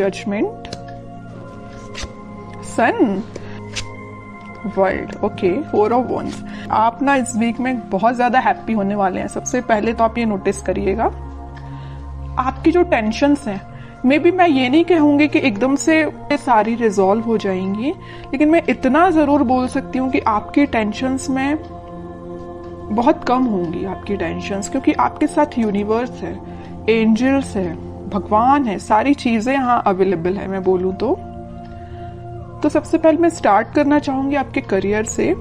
Judgement, sun, world. Okay, 4 of wands. आप ना इस वीक में बहुत ज्यादा हैप्पी होने वाले हैं। सबसे पहले तो आप ये नोटिस करिएगा, आपकी जो टेंशन्स हैं, मे बी मैं ये नहीं कहूंगी कि एकदम से सारी रिजॉल्व हो जाएंगी, लेकिन मैं इतना जरूर बोल सकती हूँ कि आपकी टेंशन्स में बहुत कम होंगी आपकी टेंशन्स, क्योंकि आपके साथ यूनिवर्स है, एंजल्स है, भगवान है, सारी चीजें यहाँ अवेलेबल है। मैं बोलूँ तो सबसे पहले मैं स्टार्ट करना चाहूंगी आपके करियर से।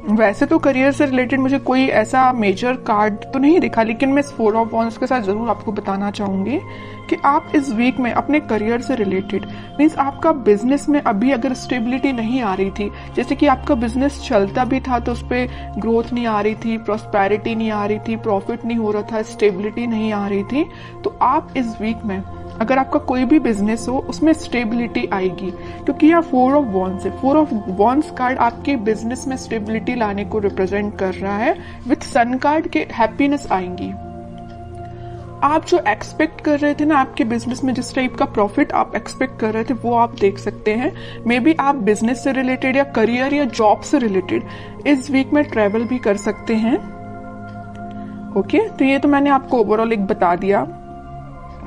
वैसे तो करियर से रिलेटेड मुझे कोई ऐसा मेजर कार्ड तो नहीं दिखा, लेकिन मैं इस 4 ऑफ वॉन्ड्स के साथ जरूर आपको बताना चाहूंगी कि आप इस वीक में अपने करियर से रिलेटेड, मीन्स आपका बिजनेस में अभी अगर स्टेबिलिटी नहीं आ रही थी, जैसे कि आपका बिजनेस चलता भी था तो उस पर ग्रोथ नहीं आ रही थी, प्रॉस्पेरिटी नहीं आ रही थी, प्रॉफिट नहीं हो रहा था, स्टेबिलिटी नहीं आ रही थी, तो आप इस वीक में अगर आपका कोई भी बिजनेस हो उसमें स्टेबिलिटी आएगी, क्योंकि यहाँ 4 ऑफ वॉन्ड्स है। 4 ऑफ वॉन्ड्स कार्ड आपके बिजनेस में स्टेबिलिटी लाने को रिप्रेजेंट कर रहा है। विथ सन कार्ड के हैप्पीनेस आएंगी। आप जो एक्सपेक्ट कर रहे थे ना आपके बिजनेस में, जिस टाइप का प्रॉफिट आप एक्सपेक्ट कर रहे थे, वो आप देख सकते हैं। मे बी आप बिजनेस से रिलेटेड या करियर या जॉब से रिलेटेड इस वीक में ट्रेवल भी कर सकते हैं। ओके, तो ये तो मैंने आपको ओवरऑल एक बता दिया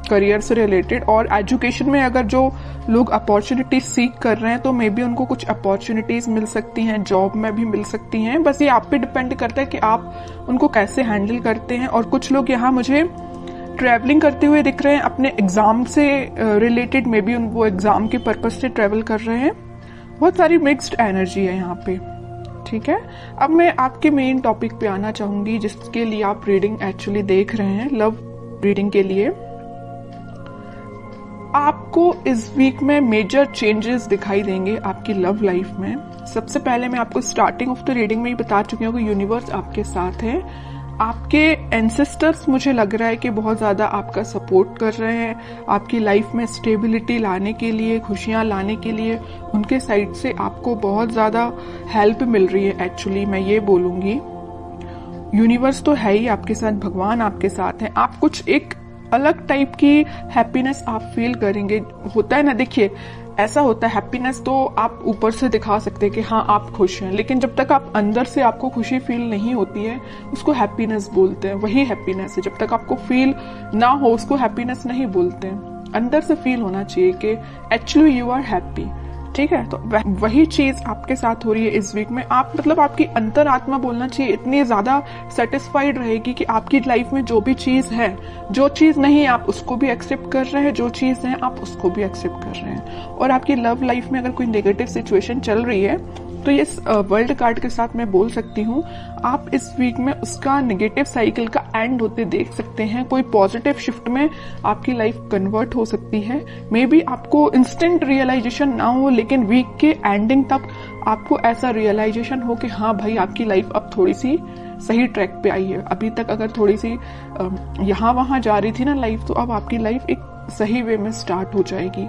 करियर से रिलेटेड। और एजुकेशन में अगर जो लोग अपॉर्चुनिटी सीख कर रहे हैं तो मे बी उनको कुछ अपॉर्चुनिटीज मिल सकती हैं, जॉब में भी मिल सकती हैं। बस ये आप पे डिपेंड करता है कि आप उनको कैसे हैंडल करते हैं। और कुछ लोग यहाँ मुझे ट्रैवलिंग करते हुए दिख रहे हैं अपने एग्जाम से रिलेटेड, मे बी वो एग्जाम के पर्पज से ट्रैवल कर रहे हैं। बहुत सारी मिक्स्ड एनर्जी है यहाँ पे, ठीक है। अब मैं आपके मेन टॉपिक पे आना चाहूंगी जिसके लिए आप रीडिंग एक्चुअली देख रहे हैं, लव रीडिंग के लिए। आपको इस वीक में मेजर चेंजेस दिखाई देंगे आपकी लव लाइफ में। सबसे पहले मैं आपको स्टार्टिंग ऑफ द रीडिंग में ही बता चुकी हूँ कि यूनिवर्स आपके साथ है। आपके एंसेस्टर्स मुझे लग रहा है कि बहुत ज्यादा आपका सपोर्ट कर रहे हैं आपकी लाइफ में स्टेबिलिटी लाने के लिए, खुशियां लाने के लिए। उनके साइड से आपको बहुत ज्यादा हेल्प मिल रही है। एक्चुअली मैं ये बोलूंगी यूनिवर्स तो है ही आपके साथ, भगवान आपके साथ है। आप कुछ एक अलग टाइप की हैप्पीनेस आप फील करेंगे। होता है ना, देखिए ऐसा होता है, हैप्पीनेस तो आप ऊपर से दिखा सकते हैं कि हाँ आप खुश हैं, लेकिन जब तक आप अंदर से आपको खुशी फील नहीं होती है उसको हैप्पीनेस बोलते हैं। वही हैप्पीनेस है, जब तक आपको फील ना हो उसको हैप्पीनेस नहीं बोलते हैं। अंदर से फील होना चाहिए कि एक्चुअली यू आर हैप्पी, ठीक है। तो वही चीज आपके साथ हो रही है इस वीक में। आप मतलब आपकी अंतरात्मा बोलना चाहिए इतनी ज्यादा सेटिस्फाइड रहेगी कि आपकी लाइफ में जो भी चीज है, जो चीज नहीं आप उसको भी एक्सेप्ट कर रहे हैं, जो चीज है आप उसको भी एक्सेप्ट कर रहे हैं। और आपकी लव लाइफ में अगर कोई नेगेटिव सिचुएशन चल रही है तो ये वर्ल्ड कार्ड के साथ मैं बोल सकती हूँ आप इस वीक में उसका नेगेटिव साइकिल का एंड होते देख सकते हैं। कोई पॉजिटिव शिफ्ट में आपकी लाइफ कन्वर्ट हो सकती है। मे बी आपको इंस्टेंट रियलाइजेशन ना हो, लेकिन वीक के एंडिंग तक आपको ऐसा रियलाइजेशन हो कि हाँ भाई आपकी लाइफ अब थोड़ी सी सही ट्रैक पे आई है। अभी तक अगर थोड़ी सी यहाँ वहां जा रही थी ना लाइफ, तो अब आपकी लाइफ एक सही वे में स्टार्ट हो जाएगी।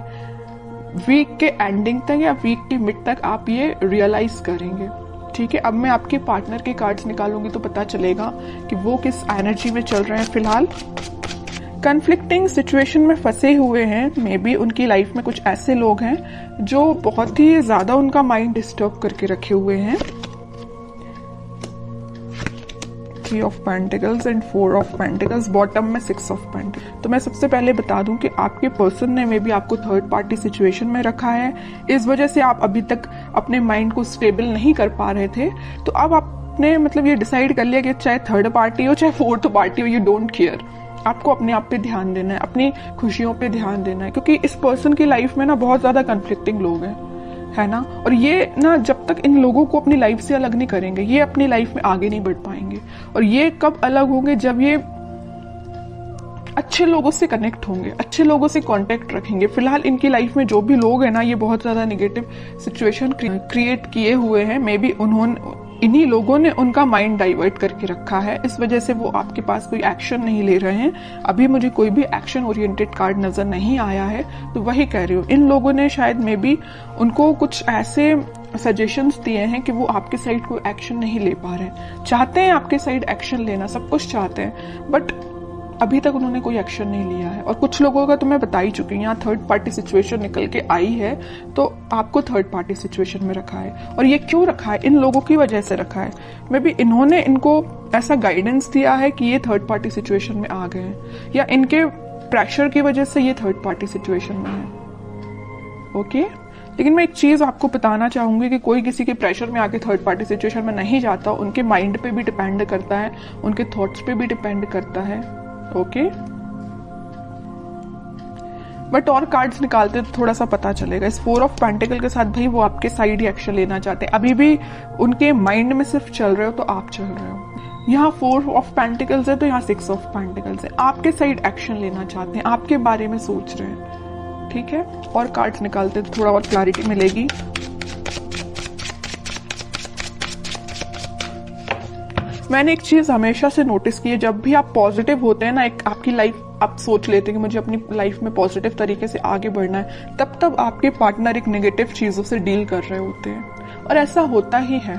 वीक के एंडिंग तक या वीक के मिड तक आप ये रियलाइज करेंगे, ठीक है। अब मैं आपके पार्टनर के कार्ड्स निकालूंगी तो पता चलेगा कि वो किस एनर्जी में चल रहे हैं फिलहाल। कन्फ्लिक्टिंग सिचुएशन में फंसे हुए हैं। मे बी उनकी लाइफ में कुछ ऐसे लोग हैं जो बहुत ही ज्यादा उनका माइंड डिस्टर्ब करके रखे हुए हैं। 3 of pentacles and 4 of pentacles, bottom में 6 ऑफ पेंटिकल्स। तो मैं सबसे पहले बता दूं कि आपके पर्सन ने मे बी आपको थर्ड पार्टी सिचुएशन में रखा है। इस वजह से आप अभी तक अपने माइंड को स्टेबल नहीं कर पा रहे थे। तो अब आपने मतलब ये डिसाइड कर लिया कि चाहे थर्ड पार्टी हो चाहे फोर्थ पार्टी हो, यू डोंट केयर। आपको अपने आप पे ध्यान देना है, अपनी खुशियों पे ध्यान देना है, क्योंकि इस पर्सन की लाइफ में ना बहुत ज्यादा कन्फ्लिक्टिंग लोग हैं, है ना। और ये ना जब तक इन लोगों को अपनी लाइफ से अलग नहीं करेंगे, ये अपनी लाइफ में आगे नहीं बढ़ पाएंगे। और ये कब अलग होंगे, जब ये अच्छे लोगों से कनेक्ट होंगे, अच्छे लोगों से कांटेक्ट रखेंगे। फिलहाल इनकी लाइफ में जो भी लोग हैं ना, ये बहुत ज्यादा नेगेटिव सिचुएशन क्रिएट किए हुए हैं। मे बी इन्हीं लोगों ने उनका माइंड डाइवर्ट करके रखा है, इस वजह से वो आपके पास कोई एक्शन नहीं ले रहे हैं। अभी मुझे कोई भी एक्शन ओरिएंटेड कार्ड नजर नहीं आया है, तो वही कह रही हूँ। इन लोगों ने शायद मे बी उनको कुछ ऐसे सजेशंस दिए हैं कि वो आपके साइड कोई एक्शन नहीं ले पा रहे हैं। चाहते हैं आपके साइड एक्शन लेना, सब कुछ चाहते हैं, बट अभी तक उन्होंने कोई एक्शन नहीं लिया है। और कुछ लोगों का तो मैं बता ही चुकी हूँ, यहाँ थर्ड पार्टी सिचुएशन निकल के आई है, तो आपको थर्ड पार्टी सिचुएशन में रखा है। और ये क्यों रखा है? इन लोगों की वजह से रखा है। मे बी इन्होंने इनको ऐसा गाइडेंस दिया है कि ये थर्ड पार्टी सिचुएशन में आ गए हैं, या इनके प्रेशर की वजह से ये थर्ड पार्टी सिचुएशन में है। ओके, लेकिन मैं एक चीज आपको बताना चाहूंगी कि कोई किसी के प्रेशर में आके थर्ड पार्टी सिचुएशन में नहीं जाता। उनके माइंड पे भी डिपेंड करता है, उनके थॉट्स पे भी डिपेंड करता है। ओके, बट और कार्ड्स निकालते तो थोड़ा सा पता चलेगा। इस 4 ऑफ पेंटिकल के साथ भाई वो आपके साइड ही एक्शन लेना चाहते हैं। अभी भी उनके माइंड में सिर्फ चल रहे हो तो आप चल रहे हो। यहाँ 4 ऑफ पेंटिकल्स है तो यहाँ 6 ऑफ पेंटिकल्स है। आपके साइड एक्शन लेना चाहते हैं, आपके बारे में सोच रहे हैं। ठीक है, और कार्ड्स निकालते तो थोड़ा और क्लैरिटी मिलेगी। मैंने एक चीज हमेशा से नोटिस की है, जब भी आप पॉजिटिव होते हैं ना, एक आपकी लाइफ आप सोच लेते हैं कि मुझे अपनी लाइफ में पॉजिटिव तरीके से आगे बढ़ना है, तब आपके पार्टनर एक नेगेटिव चीजों से डील कर रहे होते हैं। और ऐसा होता ही है।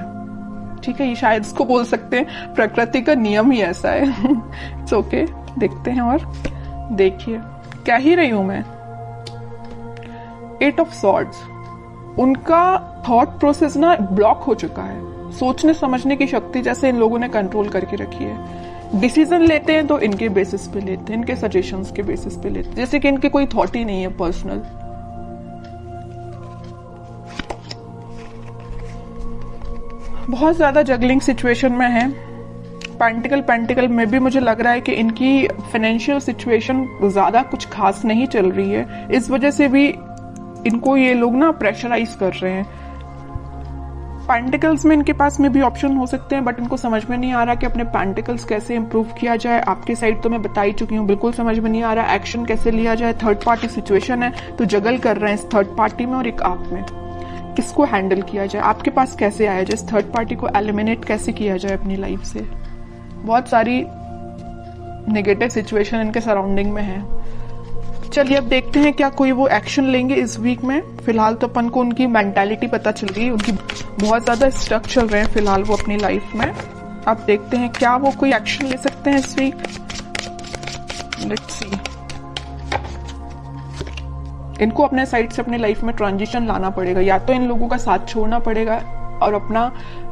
ठीक है, ये शायद इसको बोल सकते हैं प्रकृति का नियम ही ऐसा है। इट्स ओके, देखते हैं। और देखिए क्या ही रही हूं मैं। 8 ऑफ सॉर्ड्स, उनका थॉट प्रोसेस ना ब्लॉक हो चुका है। सोचने समझने की शक्ति जैसे इन लोगों ने कंट्रोल करके रखी है। डिसीजन लेते हैं तो इनके बेसिस पे लेते हैं, इनके सजेशंस के बेसिस पे लेते हैं, जैसे कि इनके कोई थॉट ही नहीं है पर्सनल। बहुत ज्यादा जगलिंग सिचुएशन में है। पेंटिकल में भी मुझे लग रहा है कि इनकी फाइनेंशियल सिचुएशन ज्यादा कुछ खास नहीं चल रही है। इस वजह से भी इनको ये लोग ना प्रेशराइज कर रहे हैं। पेंटिकल्स में इनके पास में भी ऑप्शन हो सकते हैं, बट इनको समझ में नहीं आ रहा कि अपने पेंटिकल्स कैसे इंप्रूव किया जाए। आपकी साइड तो मैं बता ही चुकी हूँ, बिल्कुल समझ में नहीं आ रहा एक्शन कैसे लिया जाए। थर्ड पार्टी सिचुएशन है तो जगल कर रहे हैं इस थर्ड पार्टी में और एक आप में। किसको हैंडल किया जाए, आपके पास कैसे आया जाए, इस थर्ड पार्टी को एलिमिनेट कैसे किया जाए अपनी लाइफ से। बहुत सारी नेगेटिव सिचुएशन इनके सराउंडिंग में है। चलिए अब देखते हैं क्या कोई वो एक्शन लेंगे इस वीक में। फिलहाल तो अपन को उनकी मेंटालिटी पता चल गई, उनकी बहुत ज्यादा स्टक चल रहे हैं फिलहाल वो अपनी लाइफ में। अब देखते हैं क्या वो कोई एक्शन ले सकते हैं इस वीक। Let's see. इनको अपने साइड से अपने लाइफ में ट्रांजिशन लाना पड़ेगा, या तो इन लोगों का साथ छोड़ना पड़ेगा और अपना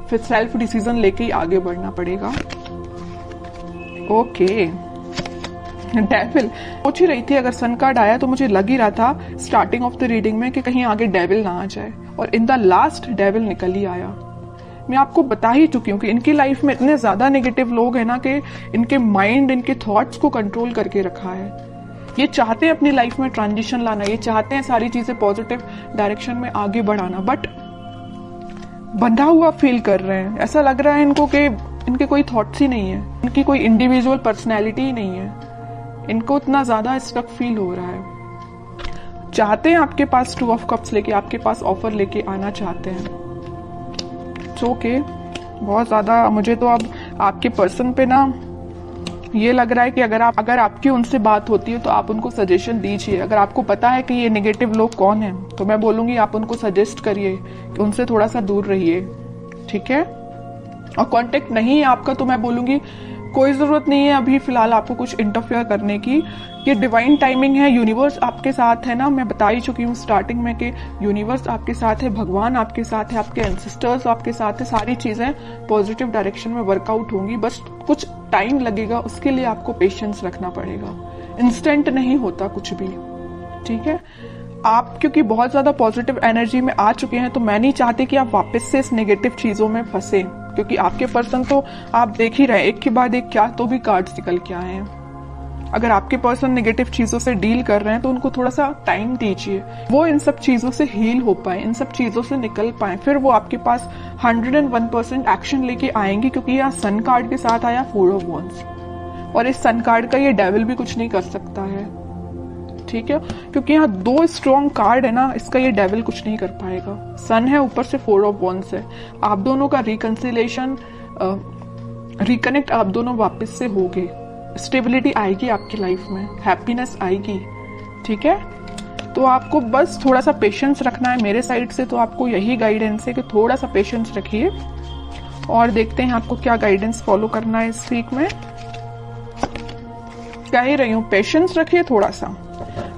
फिर सेल्फ डिसीजन लेके ही आगे बढ़ना पड़ेगा। ओके, डेविल सोच ही रही थी, अगर सन कार्ड आया तो मुझे लग ही रहा था स्टार्टिंग ऑफ द रीडिंग में कि कहीं आगे डेविल ना आ जाए, और इन द लास्ट डेविल निकल ही आया। मैं आपको बता ही चुकी हूँ कि इनकी लाइफ में इतने ज्यादा नेगेटिव लोग हैं ना कि इनके माइंड, इनके थॉट्स को कंट्रोल करके रखा है। ये चाहते हैं अपनी लाइफ में ट्रांजिशन लाना, ये चाहते हैं सारी चीजें पॉजिटिव डायरेक्शन में आगे बढ़ाना, बट बंधा हुआ फील कर रहे हैं। ऐसा लग रहा है इनको कि इनके कोई थॉट्स ही नहीं है, इनकी कोई इंडिविजुअल पर्सनैलिटी ही नहीं है। इनको इतना ज्यादा स्टक फील हो रहा है। चाहते हैं आपके पास 2 ऑफ कप्स लेके, आपके पास ऑफर लेके आना चाहते हैं। ओके, बहुत ज्यादा मुझे तो अब आपके पर्सन पे ना ये लग रहा है कि अगर आपकी उनसे बात होती है तो आप उनको सजेशन दीजिए। अगर आपको पता है कि ये नेगेटिव लोग कौन हैं तो मैं बोलूंगी आप उनको सजेस्ट करिए कि उनसे थोड़ा सा दूर रहिए। ठीक है, और कांटेक्ट नहीं है आपका तो मैं बोलूंगी कोई जरूरत नहीं है अभी फिलहाल आपको कुछ इंटरफेयर करने की। ये डिवाइन टाइमिंग है, यूनिवर्स आपके साथ है ना। मैं बता ही चुकी हूँ स्टार्टिंग में कि यूनिवर्स आपके साथ है, भगवान आपके साथ है, आपके एंसेस्टर्स आपके साथ है। सारी चीजें पॉजिटिव डायरेक्शन में वर्कआउट होंगी, बस कुछ टाइम लगेगा, उसके लिए आपको पेशेंस रखना पड़ेगा। इंस्टेंट नहीं होता कुछ भी। ठीक है, आप क्योंकि बहुत ज्यादा पॉजिटिव एनर्जी में आ चुके हैं तो मैं नहीं चाहती कि आप वापस से इस नेगेटिव चीजों में फंसे, क्योंकि आपके पर्सन तो आप देख ही रहे एक के बाद एक क्या तो भी कार्ड्स निकल के आए हैं। अगर आपके पर्सन नेगेटिव चीजों से डील कर रहे हैं तो उनको थोड़ा सा टाइम दीजिए, वो इन सब चीजों से हील हो पाए, इन सब चीजों से निकल पाए, फिर वो आपके पास 101% एक्शन लेके आएंगे। क्योंकि यहाँ सन कार्ड के साथ आया 4 ऑफ वॉन्ड्स, और इस सन कार्ड का ये डेविल भी कुछ नहीं कर सकता है। ठीक है, क्योंकि यहाँ 2 स्ट्रॉन्ग कार्ड है ना, इसका ये डेविल कुछ नहीं कर पाएगा। सन है, ऊपर से 4 ऑफ वॉन्ड्स है। आप दोनों का रिकंसिलेशन, रिकनेक्ट आप दोनों वापस से होगे, स्टेबिलिटी आएगी आपकी लाइफ में, हैप्पीनेस आएगी। ठीक है, तो आपको बस थोड़ा सा पेशेंस रखना है। मेरे साइड से तो आपको यही गाइडेंस है कि थोड़ा सा पेशेंस रखिए, और देखते हैं आपको क्या गाइडेंस फॉलो करना है इस वीक में। कह ही रही हूँ, पेशेंस रखिए थोड़ा सा।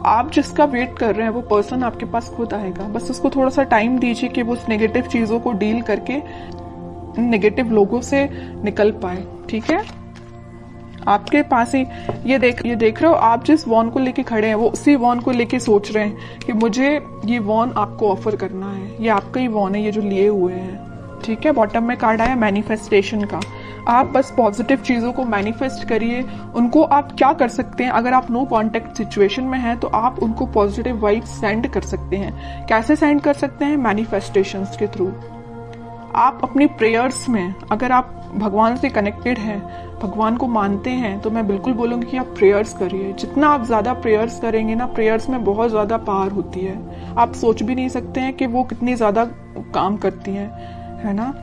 आप जिसका वेट कर रहे हैं वो पर्सन आपके पास खुद आएगा, बस उसको थोड़ा सा टाइम दीजिए कि वो उस नेगेटिव चीजों को डील करके नेगेटिव लोगों से निकल पाए। ठीक है, आपके पास ही ये देख रहे हो, आप जिस वॉन को लेके खड़े हैं वो उसी वॉन को लेके सोच रहे हैं कि मुझे ये वॉन आपको ऑफर करना है, ये आपका ही वॉन है ये जो लिए हुए हैं। ठीक है, बॉटम में कार्ड आया मैनिफेस्टेशन का। आप बस पॉजिटिव चीजों को मैनिफेस्ट करिए। उनको आप क्या कर सकते हैं, अगर आप नो कांटेक्ट सिचुएशन में हैं तो आप उनको पॉजिटिव वाइब्स सेंड कर सकते हैं। कैसे सेंड कर सकते हैं? मैनिफेस्टेशंस के थ्रू। आप अपनी प्रेयर्स में, अगर आप भगवान से कनेक्टेड हैं, भगवान को मानते हैं, तो मैं बिल्कुल बोलूंगी कि आप प्रेयर्स करिए। जितना आप ज्यादा प्रेयर्स करेंगे ना, प्रेयर्स में बहुत ज्यादा पावर होती है। आप सोच भी नहीं सकते हैं कि वो कितनी ज्यादा काम करती हैं, है ना।